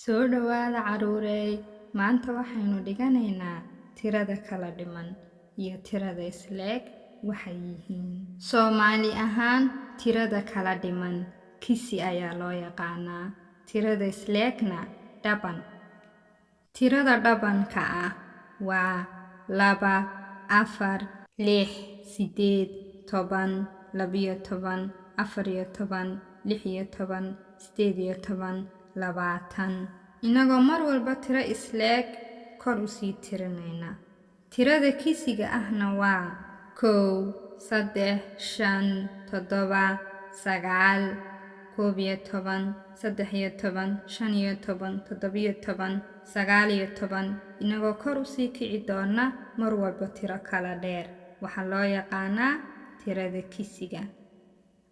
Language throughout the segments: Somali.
Soo dhawaada caruurey, maanta waxaynu dhiganaynaa tirada kala dhiman iyo tirada isleeg waxay yihiin. Soomaali ahaan, tirada kala dhiman kisi ayaa loo yaqaanaa, tirada isleegna dhaban. Tirada dhabanka ah waa 2, 4, 6, 8, 10, 12, 14, 16, 17, 20. Inagoo mar walba tiro isleeg kor u sii tirinayna. Tirada kisiga ahna waa 1, 3, 5, 7, 9, 11, 13, 15, 17, 19. Inagoo kor u sii kici doona mar walba tiro kala dheer. Waxaa loo yaqaanaa tirada kisiga.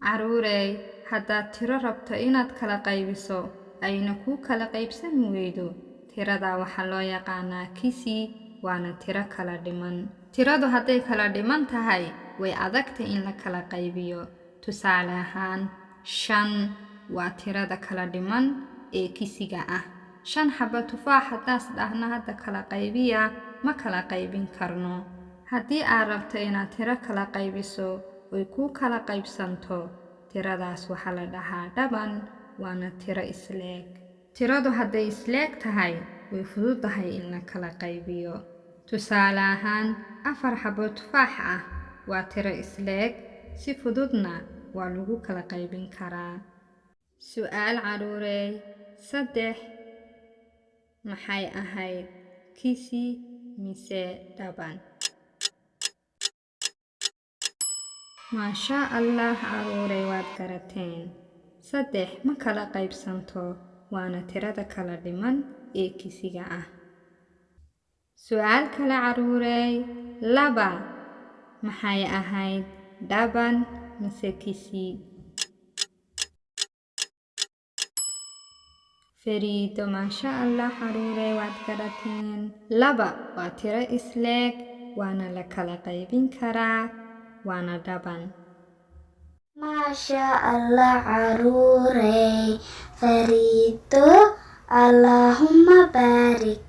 Caruurey, haddaad tiro rabto inaad kala qaybiso ayna ku kala qaybsami weydo, tirada waxaa loo yaqaanaa kisi, waana tiro kala dhiman. Tiradu hadday kala dhiman tahay, way adagtay in la kala qaybiyo. Tusaale ahaan, 5 waa tirada kala dhiman ee kisiga ah. 5 xabo tufaax haddaas dhahna hadda kala qaybiya, ma kala qaybin karno. Haddii aad rabto inaad tiro kala qaybiso oy ku kala qaybsanto, tiradaas waxaa la dhahaa dhaban, waana tiro isleeg. Tiradu hadday isleeg tahay, way fududahay in la kala qaybiyo. Tusaale ahaan, 4 xabo tufaax ah waa tiro isleeg, si fududna waa lagu kala qaybin karaa. Su'aal caruurey, 3 maxay ahayd, kisi mise dhaban? Maasha Allah caruurey, waad garateen. 3 ma kala qaybsanto, waana tirada kala dhiman ee kisiga ah. Su'aal kale caruurey, 2 maxay ahayd, dhaban mise kisi? Fariido, maasha Allah caruurey, waad garateen. 2 waa tiro isleeg, waana la kala qaybin karaa, waana dhaban. Masha Allah caruurey, Fariido, Allahumma barik.